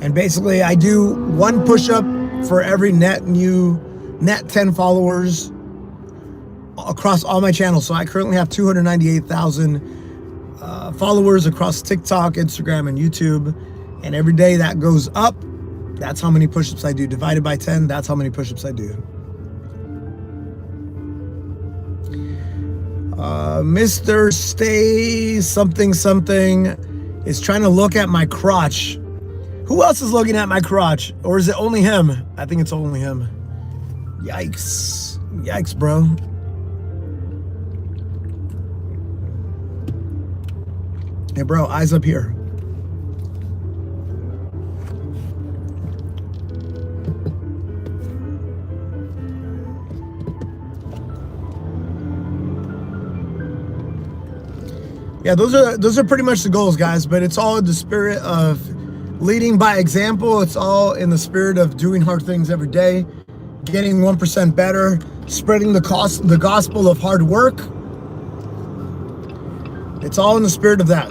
And basically I do 1 push-up for every net 10 followers across all my channels. So I currently have 298,000 followers across TikTok, Instagram, and YouTube. And every day that goes up, that's how many push-ups I do. Divided by 10, that's how many push-ups I do. Mr. Stay something is trying to look at my crotch. Who else is looking at my crotch? Or is it only him? I think it's only him. Yikes. Yikes, bro. Hey, bro, eyes up here. Yeah, those are pretty much the goals, guys, but it's all in the spirit of leading by example. It's all in the spirit of doing hard things every day, getting 1% better, spreading the gospel of hard work. It's all in the spirit of that.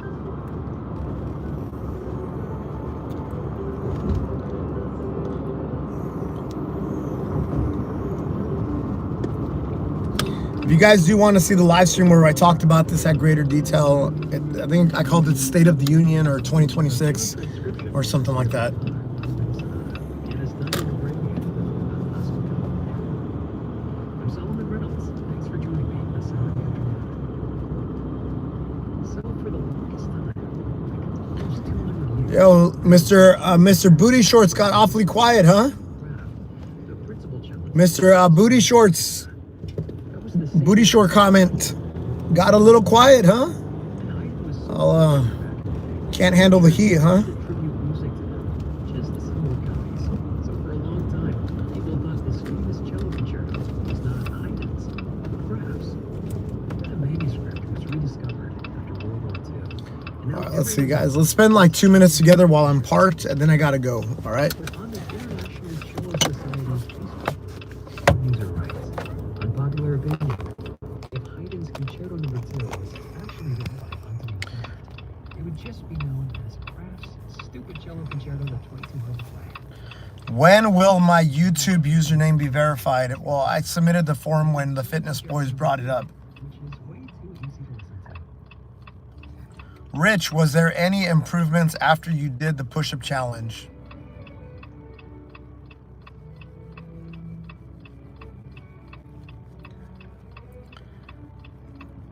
If you guys do want to see the live stream where I talked about this at greater detail, I think I called it State of the Union or 2026 or something like that. Yo, Mr. Booty Shorts got awfully quiet, huh? Mr. Booty Shorts. Booty short comment got a little quiet, huh? Can't handle the heat, huh? All right, let's see, guys. Let's spend like 2 minutes together while I'm parked, and then I gotta go. All right. When will my YouTube username be verified? Well, I submitted the form when the Fitness Boys brought it up. Rich, was there any improvements after you did the push-up challenge?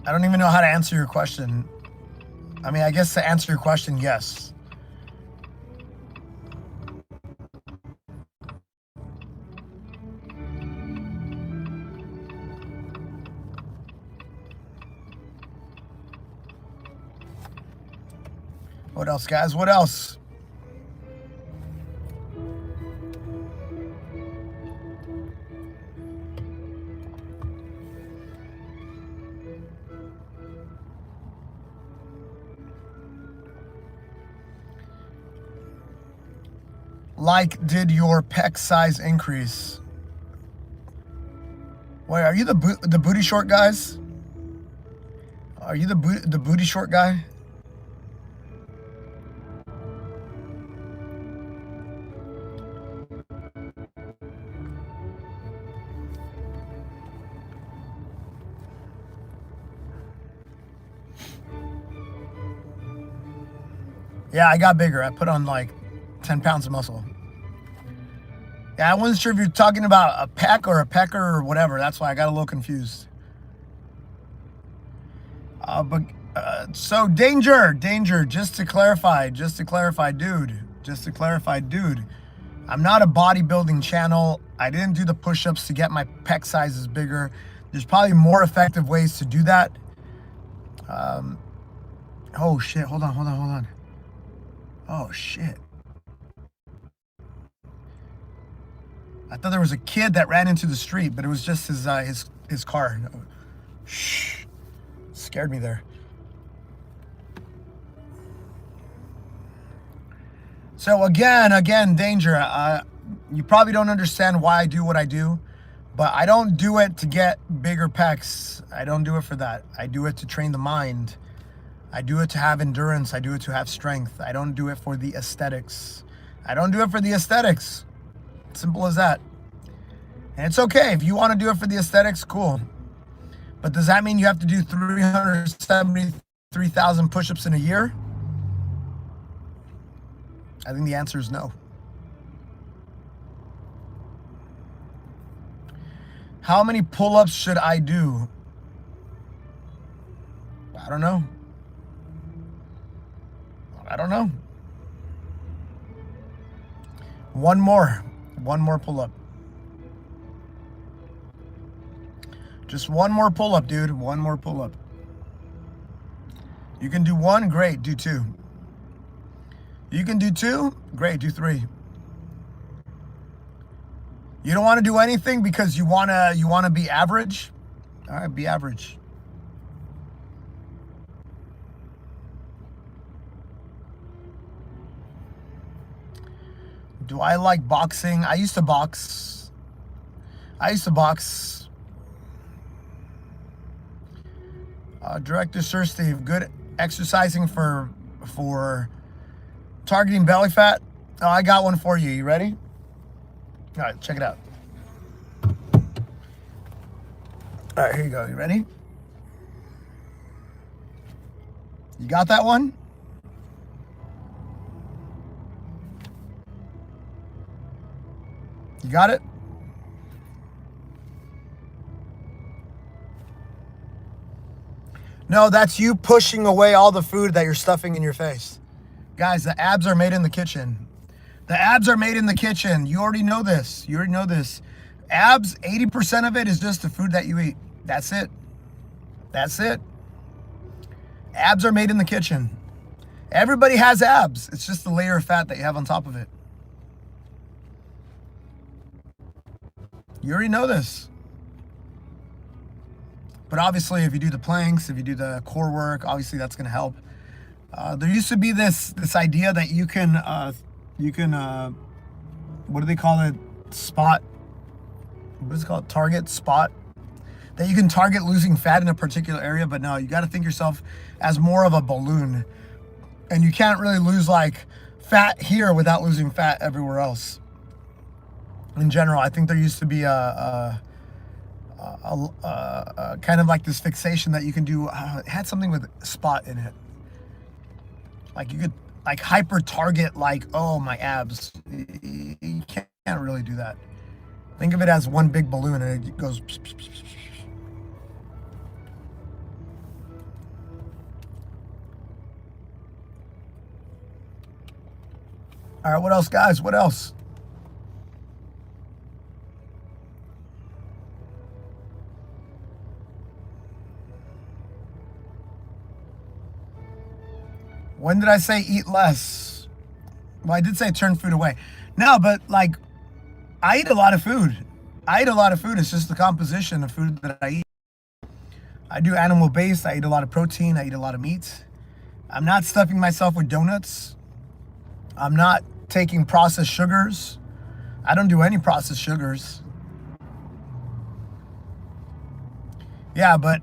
I don't even know how to answer your question. I mean, I guess to answer your question, yes. What else, guys? What else? Like, did your pec size increase? Wait, are you the booty short guys? Are you the booty short guy? Yeah, I got bigger. I put on like 10 pounds of muscle. Yeah, I wasn't sure if you're talking about a pec or a pecker or whatever. That's why I got a little confused. So danger, just to clarify, dude, I'm not a bodybuilding channel. I didn't do the push-ups to get my pec sizes bigger. There's probably more effective ways to do that. Oh shit, hold on. Oh shit. I thought there was a kid that ran into the street, but it was just his car. Shh. Scared me there. So again, danger. You probably don't understand why I do what I do, but I don't do it to get bigger pecs. I don't do it for that. I do it to train the mind. I do it to have endurance. I do it to have strength. I don't do it for the aesthetics. Simple as that. And it's okay. If you want to do it for the aesthetics, cool. But does that mean you have to do 373,000 push-ups in a year? I think the answer is no. How many pull-ups should I do? I don't know. One more pull-up. Just one more pull-up, dude. One more pull-up. You can do one, great, do two. You can do two, great, do three. You don't want to do anything because you wanna be average? All right, be average. Do I like boxing? I used to box. Director Sir Steve, good exercising for targeting belly fat. Oh, I got one for you. You ready? All right, check it out. All right, here you go. You ready? You got that one? You got it? No, that's you pushing away all the food that you're stuffing in your face. Guys, the abs are made in the kitchen. The abs are made in the kitchen. You already know this. Abs, 80% of it is just the food that you eat. That's it. Abs are made in the kitchen. Everybody has abs. It's just the layer of fat that you have on top of it. You already know this. But obviously, if you do the planks, if you do the core work, obviously that's going to help. There used to be this idea that you can what do they call it? Spot. What is it called? Target, spot. That you can target losing fat in a particular area, but no, you got to think yourself as more of a balloon. And you can't really lose like fat here without losing fat everywhere else. In general, I think there used to be a kind of like this fixation that you can do. It had something with spot in it. Like you could like hyper target like, oh, my abs. You can't really do that. Think of it as one big balloon and it goes. All right, what else, guys? What else? When did I say eat less? Well, I did say turn food away. No, but like I eat a lot of food. I eat a lot of food. It's just the composition of food that I eat. I do animal based. I eat a lot of protein. I eat a lot of meat. I'm not stuffing myself with donuts. I'm not taking processed sugars. I don't do any processed sugars. Yeah, but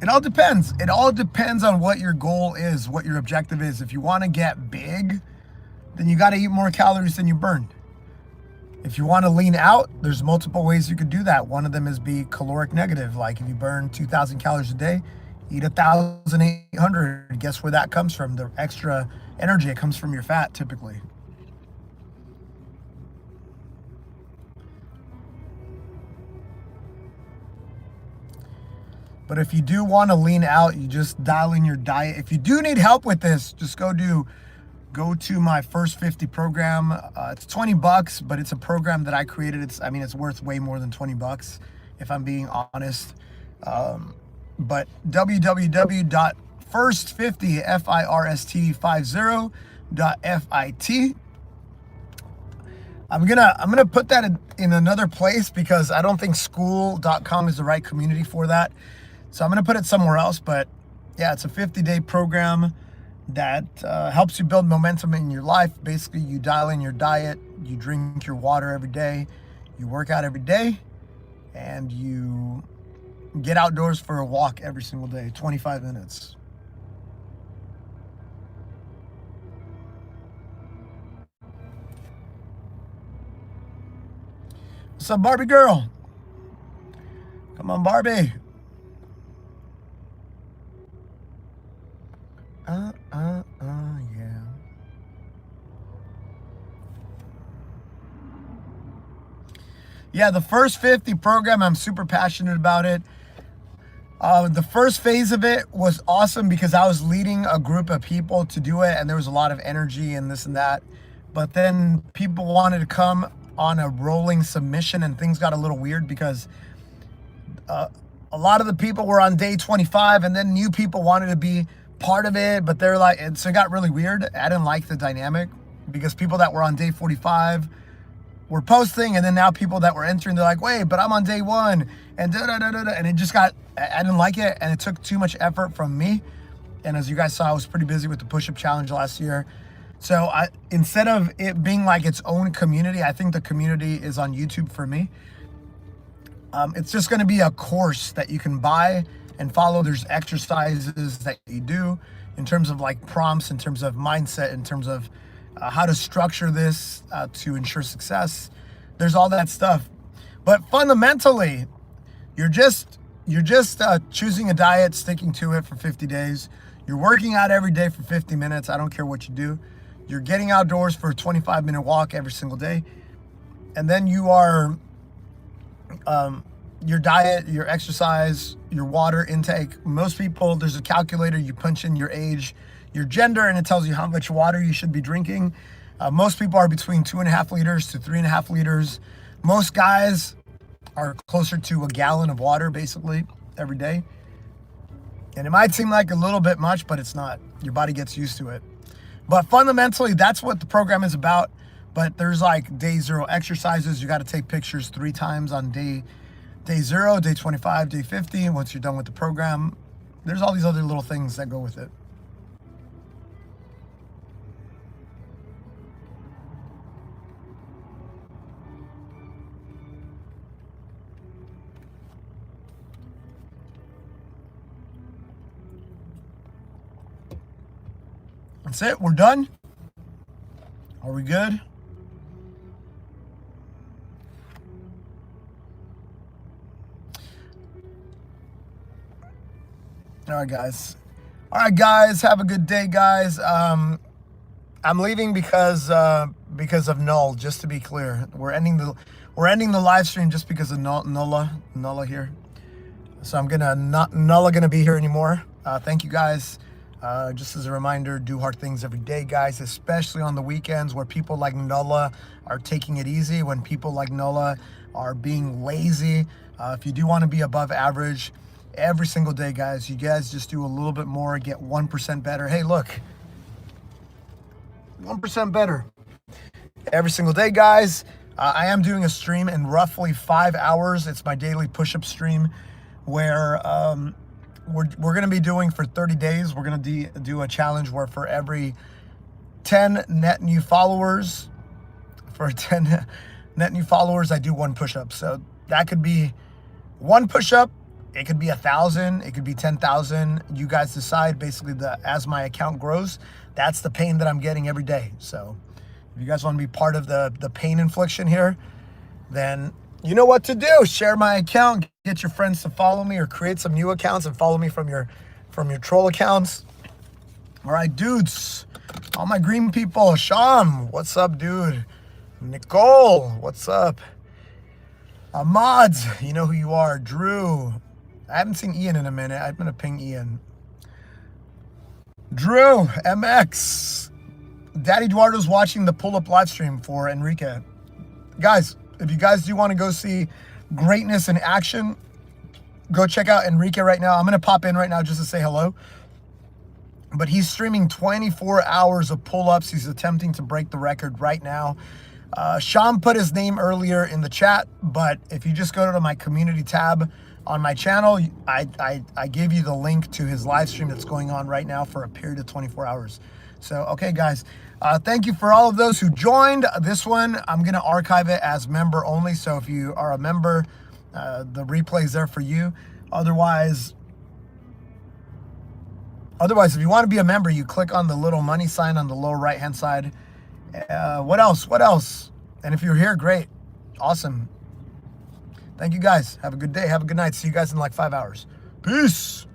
it all depends. It all depends on what your goal is, what your objective is. If you want to get big, then you got to eat more calories than you burned. If you want to lean out, there's multiple ways you could do that. One of them is be caloric negative. Like if you burn 2,000 calories a day, eat 1,800. Guess where that comes from? The extra energy, it comes from your fat typically. But if you do want to lean out, you just dial in your diet. If you do need help with this, just go to my First 50 program. It's $20, but it's a program that I created. It's worth way more than $20 if I'm being honest. But www.first50 I'm gonna put that in another place because I don't think school.com is the right community for that. So I'm gonna put it somewhere else. But yeah, it's a 50-day program that helps you build momentum in your life. Basically, you dial in your diet, you drink your water every day, you work out every day, and you get outdoors for a walk every single day, 25 minutes. What's up, Barbie girl? Come on, Barbie. Yeah. Yeah, the First 50 program, I'm super passionate about it. The first phase of it was awesome because I was leading a group of people to do it and there was a lot of energy and this and that. But then people wanted to come on a rolling submission and things got a little weird because a lot of the people were on day 25 and then new people wanted to be part of it, but they're like, and so it got really weird. I didn't like the dynamic because people that were on day 45 were posting, and then now people that were entering, they're like, wait, but I'm on day one, and and it just got, I didn't like it, and it took too much effort from me. And as you guys saw, I was pretty busy with the push-up challenge last year. So instead of it being like its own community, I think the community is on YouTube for me. It's just going to be a course that you can buy and follow. There's exercises that you do in terms of like prompts, in terms of mindset, in terms of how to structure this to ensure success. There's all that stuff. But fundamentally, you're just choosing a diet, sticking to it for 50 days. You're working out every day for 50 minutes. I don't care what you do. You're getting outdoors for a 25-minute walk every single day. And then you are your diet, your exercise, your water intake. Most people, there's a calculator, you punch in your age, your gender, and it tells you how much water you should be drinking. Most people are between 2.5 liters to 3.5 liters. Most guys are closer to a gallon of water basically every day. And it might seem like a little bit much, but it's not. Your body gets used to it. But fundamentally, that's what the program is about. But there's like day 0 exercises. You got to take pictures 3 times on day 0, day 25, day 50. Once you're done with the program, there's all these other little things that go with it. That's it. We're done. Are we good? All right, guys. All right, guys, have a good day, guys. I'm leaving because of Null. Just to be clear, we're ending the live stream just because of Nulla here. So I'm Nulla gonna be here anymore. Thank you guys. Just as a reminder, do hard things every day, guys, especially on the weekends where people like Nulla are taking it easy, when people like Nulla are being lazy. If you do want to be above average every single day, guys, you guys just do a little bit more, get 1% better. Hey, look, 1% better every single day, guys. I am doing a stream in roughly 5 hours. It's my daily push-up stream where we're going to be doing for 30 days. We're going to do a challenge where for every 10 net new followers, I do 1 push-up. So that could be 1 push-up. It could be 1,000. It could be 10,000. You guys decide. Basically, as my account grows, that's the pain that I'm getting every day. So if you guys want to be part of the pain infliction here, then you know what to do. Share my account, get your friends to follow me, or create some new accounts and follow me from your troll accounts. All right, dudes, all my green people. Sham, what's up, dude? Nicole, what's up? Ahmad, you know who you are. Drew, I haven't seen Ian in a minute. I'm gonna ping Ian. Drew, MX. Daddy Eduardo's watching the pull-up live stream for Enrique. Guys, if you guys do want to go see greatness in action, go check out Enrique right now. I'm going to pop in right now just to say hello. But he's streaming 24 hours of pull-ups. He's attempting to break the record right now. Sean put his name earlier in the chat, but if you just go to my community tab on my channel, I gave you the link to his live stream that's going on right now for a period of 24 hours. So, okay, guys, thank you for all of those who joined. This one, I'm going to archive it as member only. So if you are a member, the replay is there for you. Otherwise, if you want to be a member, you click on the little money sign on the lower right-hand side. What else? And if you're here, great. Awesome. Thank you, guys. Have a good day. Have a good night. See you guys in like 5 hours. Peace.